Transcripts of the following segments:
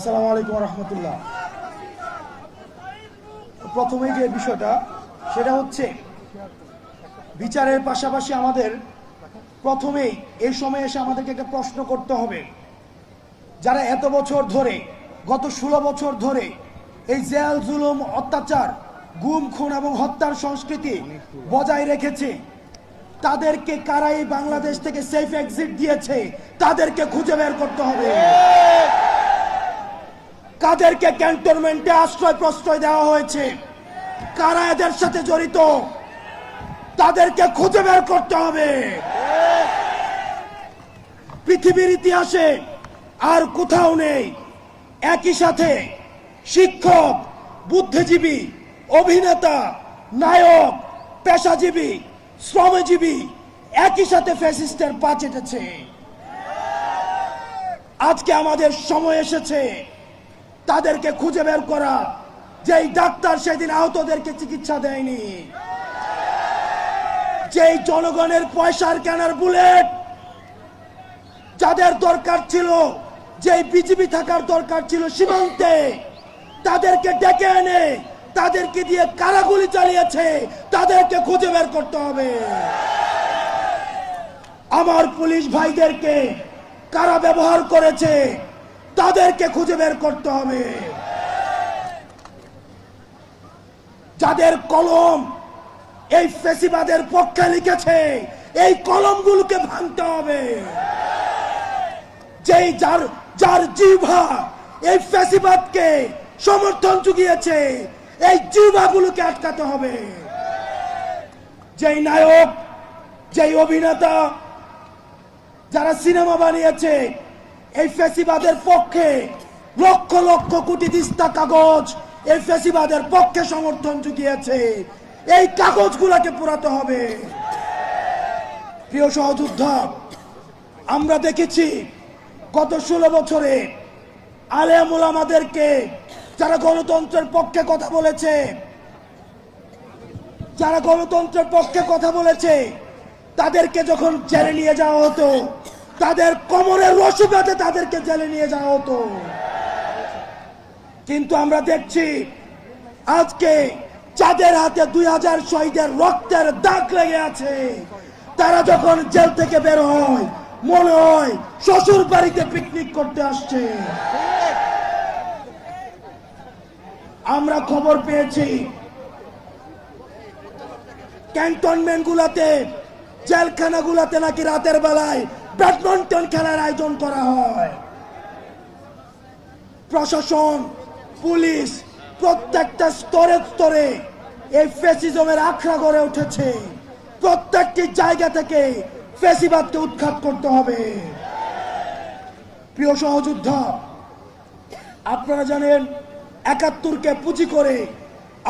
আসসালামু আলাইকুম রহমতুল্লাহ। প্রথমেই যে বিষয়টা সেটা হচ্ছে বিচারের পাশাপাশি আমাদের প্রথমেই এই সময় এসে আমাদেরকে একটা প্রশ্ন করতে হবে, যারা এত বছর ধরে গত 16 বছর ধরে এই জেল জুলুম অত্যাচার গুম খুন এবং হত্যার সংস্কৃতি বজায় রেখেছে, তাদেরকে কারা এই বাংলাদেশ থেকে সেফ এক্সিট দিয়েছে তাদেরকে খুঁজে বের করতে হবে। কাদেরকে ক্যান্টনমেন্টে আশ্রয় প্রশ্রয় দেওয়া হয়েছে, কারা এদের সাথে জড়িত তাদেরকে খুঁজে বের করতে হবে। পৃথিবীর ইতিহাসে আর কোথাও নেই একই সাথে শিক্ষক, বুদ্ধিজীবী, অভিনেতা, নায়ক, পেশাজীবী, শ্রমজীবী একই সাথে ফ্যাসিস্টের পা চেটেছে। আজকে আমাদের সময় এসেছে তাদেরকে খুঁজে বের করা, যেই ডাক্তার সেদিন আহতদেরকে চিকিৎসা দেয়নি, যেই জনগণের পয়সার কেনার বুলেট যাদের দরকার ছিল, যেই বিজিবি থাকার দরকার ছিল সীমান্তে, তাদেরকে ডেকে এনে তাদেরকে দিয়ে কারা গুলি চালিয়েছে তাদেরকে খুঁজে বের করতে হবে। আমার পুলিশ ভাইদেরকে কারা ব্যবহার করেছে তাদেরকে খুঁজে বের করতে হবে। যাদের কলম এই ফ্যাসিবাদের পক্ষে লিখেছে এই কলমগুলোকে ভাঙতে হবে। যেই যার জিহ্বা এই ফ্যাসিবাদকে সমর্থন জুগিয়েছে এই জিহ্বাগুলোকে আটকাতে হবে। যেই নায়ক, যেই অভিনেতা, যারা সিনেমা বানিয়েছে এই ফ্যাসিবাদের পক্ষে, লক্ষ লক্ষ কোটি দিস্তা কাগজ এই ফ্যাসিবাদের পক্ষে সমর্থন জুগিয়েছে, এই কাগজগুলোকে পোড়াতে হবে। প্রিয় সহযোদ্ধা, আমরা দেখেছি গত 16 বছরে আলেম ওলামাদেরকে, যারা গণতন্ত্রের পক্ষে কথা বলেছে, যারা গণতন্ত্রের পক্ষে কথা বলেছে তাদেরকে যখন জেলে নিয়ে যাওয়া হতো, তাদের কোমরের রশি বেঁধে তাদেরকে জেলে নিয়ে যাওয়া হতো। কিন্তু আমরা দেখছি আজকে যাদের হাতে 2000 শহীদের রক্তের দাগ লেগে আছে, তারা যখন জেল থেকে বের হয় মনে হয় শ্বশুর বাড়িতে পিকনিক করতে আসছে। আমরা খবর পেয়েছি ক্যান্টনমেন্ট গুলাতে, জেলখানা গুলাতে নাকি রাতের বেলায় ব্যাডমিন্টন খেলার আয়োজন করা হয়। প্রশাসন, পুলিশ প্রত্যেকটা স্তরে স্তরে এই ফ্যাসিজমের আখড়া গড়ে উঠেছে। প্রত্যেকটি জায়গা থেকে ফ্যাসিবাদকে উৎখাত করতে হবে। প্রিয় সহযোদ্ধা, আপনারা জানেন 71কে পুঁজি করে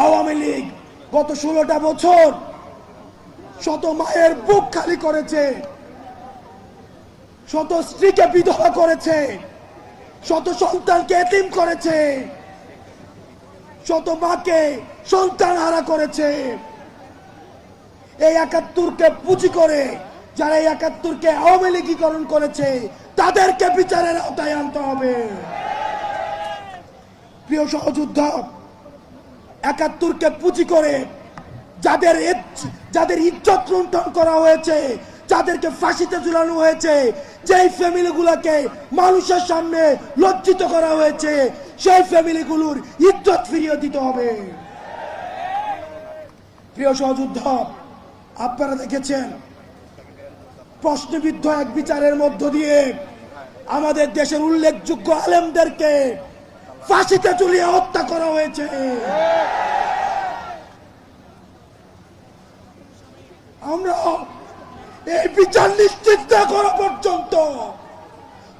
আওয়ামী লীগ গত 16টা বছর শত মায়ের বুক খালি করেছে, শত স্ত্রীকে বিধবা করেছে, শত সন্তানকে এতিম করেছে, শত মাকে সন্তান হারা করেছে। এই 71কে পুঁজি করে যারা এই 71কে আওয়ামী লীগীকরণ করেছে তাদেরকে বিচারের আওতায় আনতে হবে। প্রিয় সহযোদ্ধা, 71কে পুঁজি করে যাদের ইজ্জত লুণ্ঠন করা হয়েছে, যাদেরকে ফাঁসিতে ঝুলানো হয়েছে, যেই ফ্যামিলিগুলোকে মানুষের সামনে লজ্জিত করা হয়েছে, সেই ফ্যামিলিগুলোর ইজ্জত ফিরিয়ে দিতে হবে। প্রিয় সহযোদ্ধা, আপনারা দেখেছেন প্রশ্নবিদ্ধ এক বিচারের মধ্য দিয়ে আমাদের দেশের উল্লেখযোগ্য আলেমদেরকে ফাঁসিতে ঝুলিয়ে হত্যা করা হয়েছে। আমরা এই বিচার নিশ্চিত না করা পর্যন্ত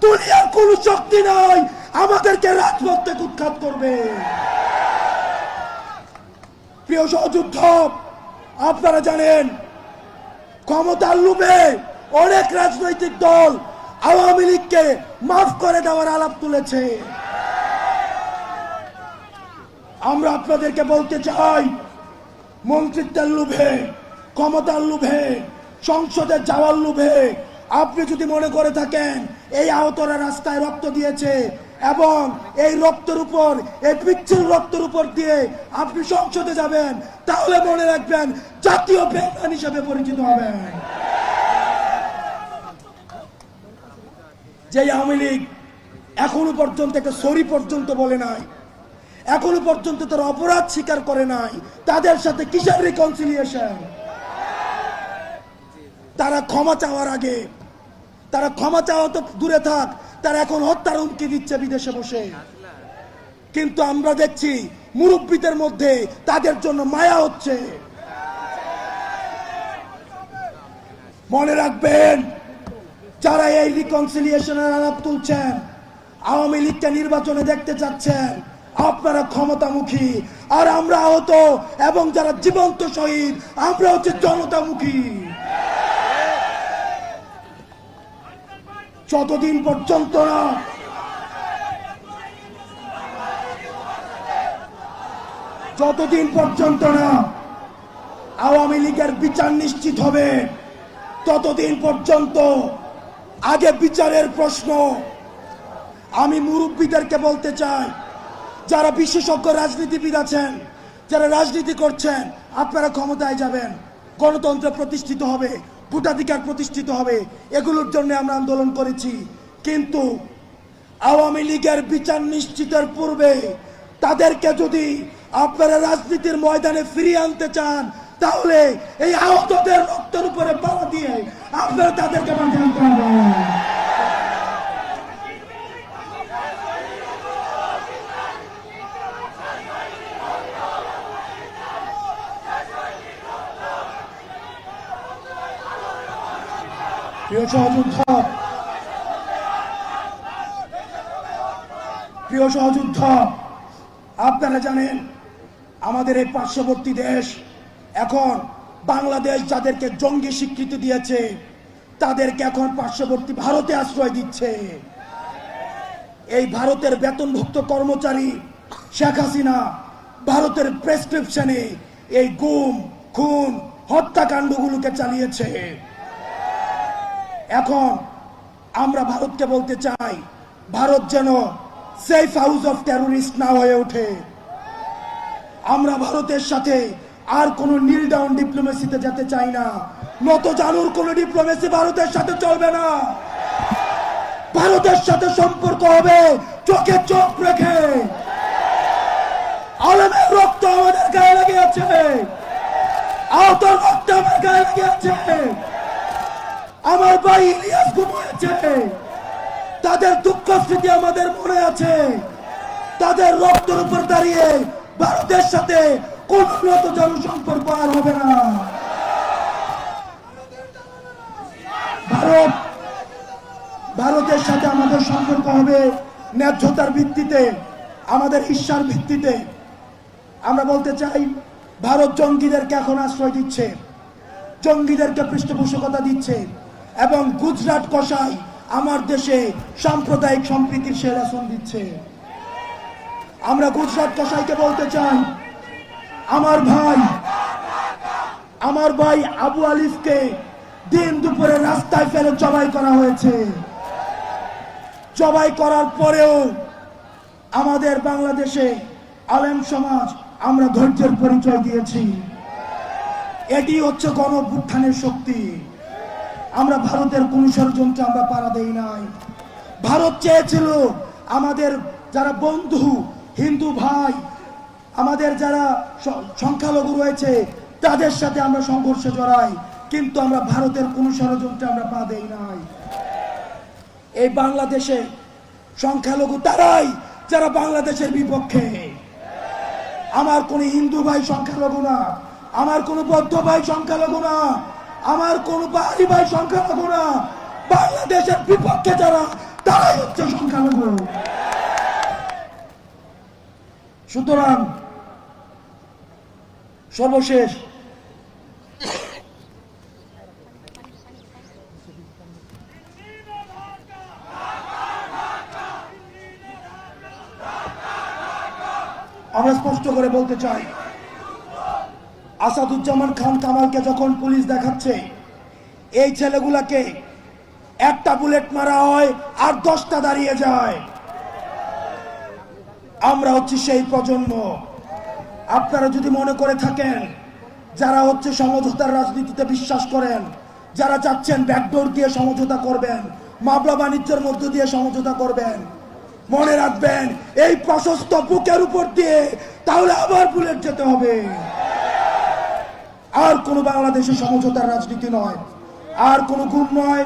দুনিয়ার কোন শক্তি নাই আমাদেরকে রাজপথ থেকে উৎখাত করবে। প্রিয় সহযোদ্ধা, আপনারা জানেন ক্ষমতার লোভে অনেক রাজনৈতিক দল আওয়ামী লীগকে মাফ করে দেওয়ার আলাপ তুলেছে। আমরা আপনাদেরকে বলতে চাই, মন্ত্রিত্বের লোভে, ক্ষমতার লোভে, সংসদে যাওয়ার লোভে আপনি যদি মনে করে থাকেন এই আহতরা রাস্তায় রক্ত দিয়েছে, এবং এই রক্তের উপর, এই পিচ্ছিল রক্তের উপর দিয়ে আপনি সংসদে যাবেন, তাহলে মনে রাখবেন জাতীয় বেঈমান হিসেবে পরিচিত হবেন। যে আওয়ামী লীগ এখনো পর্যন্ত একটা সরি পর্যন্ত বলে নাই, এখনো পর্যন্ত তারা অপরাধ স্বীকার করে নাই, তাদের সাথে কিসের রিকনসিলিয়েশন? তারা ক্ষমা চাওয়ার আগে, তারা ক্ষমা চাওয়া তো দূরে থাক, তারা এখন হত্যার হুমকি দিচ্ছে বিদেশে বসে। কিন্তু আমরা দেখছি মুরব্বীদের মধ্যে তাদের জন্য মায়া হচ্ছে। মনে রাখবেন, যারা এই রিকনসিলিয়েশনের আলাপ তুলছেন, আওয়ামী লীগকে নির্বাচনে দেখতে চাচ্ছেন, আপনারা ক্ষমতামুখী, আর আমরা আহত এবং যারা জীবন্ত শহীদ, আমরা হচ্ছে জনতামুখী। যতদিন পর্যন্ত না আওয়ামী লীগের বিচার নিশ্চিত হবে, ততদিন পর্যন্ত আগে বিচারের প্রশ্ন। আমি মুরব্বীদেরকে বলতে চাই, যারা বিশেষজ্ঞ রাজনীতিবিদ আছেন, যারা রাজনীতি করছেন, আপনারা ক্ষমতায় যাবেন, গণতন্ত্র প্রতিষ্ঠিত হবে, ভোটাধিকার প্রতিষ্ঠিত হবে, এগুলোর জন্য আমরা আন্দোলন করেছি। কিন্তু আওয়ামী লীগের বিচার নিশ্চিতের পূর্বে তাদেরকে যদি আপনারা রাজনীতির ময়দানে ফিরিয়ে আনতে চান, তাহলে এই আহতদের রক্তের উপরে পাড়া দিয়ে আপনারা তাদেরকে বাঁচাতে হবে। প্রিয় সহযোদ্ধা, আপনারা জানেন আমাদের এই পার্শ্ববর্তী দেশ এখন বাংলাদেশ যাদেরকে জঙ্গি স্বীকৃতি দিয়েছে, তাদেরকে এখন পার্শ্ববর্তী ভারতে আশ্রয় দিচ্ছে। এই ভারতের বেতনভুক্ত কর্মচারী শেখ হাসিনা ভারতের প্রেসক্রিপশনে এই গুম, খুন, হত্যাকাণ্ডগুলোকে চালিয়েছে। এখন আমরা ভারতকে বলতে চাই, ভারত যেন সেফ হাউস অফ টেররিস্ট না হয়ে ওঠে। আমরা ভারতের সাথে আর কোন নীল ডাউন ডিপ্লোমেসিতে যেতে চাই না। নত জানুর কোন ডিপ্লোমেসি ভারতের সাথে চলবে না। ভারতের সাথে সম্পর্ক হবে চোখে চোখ রেখে। আলমের রক্ত আমাদের গায়ে লেগে আছে, আহতর রক্ত আমার গায়ে লেগে আছে। আমার ভাই ইলিয়াস ঘুমিয়েছে, তাদের দুঃখ স্মৃতি আমাদের মনে আছে। তাদের রক্তের উপর দাঁড়িয়ে ভারতের সাথে কোন নত জানু সম্পর্ক আর হবে না। ভারতের সাথে আমাদের সম্পর্ক হবে ন্যায্যতার ভিত্তিতে, আমাদের ঈর্ষার ভিত্তিতে। আমরা বলতে চাই, ভারত জঙ্গিদেরকে এখন আশ্রয় দিচ্ছে, জঙ্গিদেরকে পৃষ্ঠপোষকতা দিচ্ছে, এবং গুজরাট কসাই আমার দেশে সাম্প্রদায়িক সম্প্রীতির সেরাসন দিচ্ছে। আমরা গুজরাট কসাইকে বলতে চাই, আমার ভাই আবু আলিফকে দিন দুপুরে রাস্তায় ফেলে জবাই করা হয়েছে। জবাই করার পরেও আমাদের বাংলাদেশে আলেম সমাজ আমরা ধৈর্যের পরিচয় দিয়েছি। এটি হচ্ছে গণঅভ্যুত্থানের শক্তি। আমরা ভারতের কোন ষড়যন্ত্রে আমরা পাড়া দেই নাই। ভারত চেয়েছিল আমাদের যারা বন্ধু হিন্দু ভাই, আমাদের যারা সংখ্যালঘু রয়েছে, তাদের সাথে আমরা সংঘর্ষে জড়াই, কিন্তু আমরা ভারতের কোন ষড়যন্ত্রে আমরা পা দেই নাই। এই বাংলাদেশে সংখ্যালঘু তারাই যারা বাংলাদেশের বিপক্ষে। আমার কোন হিন্দু ভাই সংখ্যালঘু না, আমার কোন বৌদ্ধ ভাই সংখ্যালঘু না, আমার কোন বাঙালি ভাই সংখ্যালঘু না। বাংলাদেশের বিপক্ষে যারা, তারাই হচ্ছে সংখ্যালঘু। সুতরাং সর্বশেষ আমরা স্পষ্ট করে বলতে চাই, আসাদুজ্জামান খান কামালকে যখন পুলিশ দেখাচ্ছে, এই ছেলেগুলাকে একটা বুলেট মারা হয় আর 10টা দাঁড়িয়ে যায়। আমরা হচ্ছে সেই প্রজন্ম। আপনারা যদি মনে করে থাকেন যারা হচ্ছে সমঝোতার রাজনীতিতে বিশ্বাস করেন, যারা চাচ্ছেন ব্যাকডোর দিয়ে সমঝোতা করবেন, মামলা বাণিজ্যের মধ্য দিয়ে সমঝোতা করবেন, মনে রাখবেন এই প্রশস্ত বুকের উপর দিয়ে তাহলে আবার বুলেট যেতে হবে। আর কোনো বাংলাদেশে সমঝোতার রাজনীতি নয়, আর কোনো গুম নয়,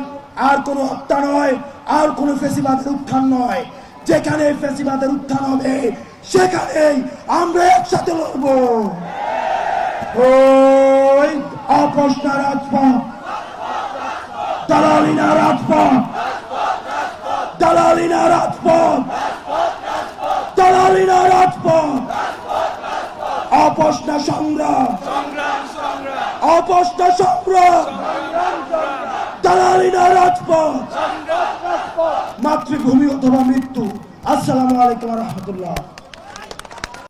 আর কোনো হত্যা নয়, আর কোনো ফ্যাসিবাদের উত্থান নয়। যেখানে ফ্যাসিবাদের উত্থান হবে সেখানেই আমরা একসাথে লড়ব। ওই অপসনা রাজপথ, দালালি না রাজপথ, দালালি না রাজপথ, দালালি না রাজপথ, অপসনা সংগ্রাম, অপসনা সংগ্রাম, দালালি না রাজপথ, মাতৃভূমি অথবা মৃত্যু। আসসালামু আলাইকুম ওয়া রাহমাতুল্লাহ।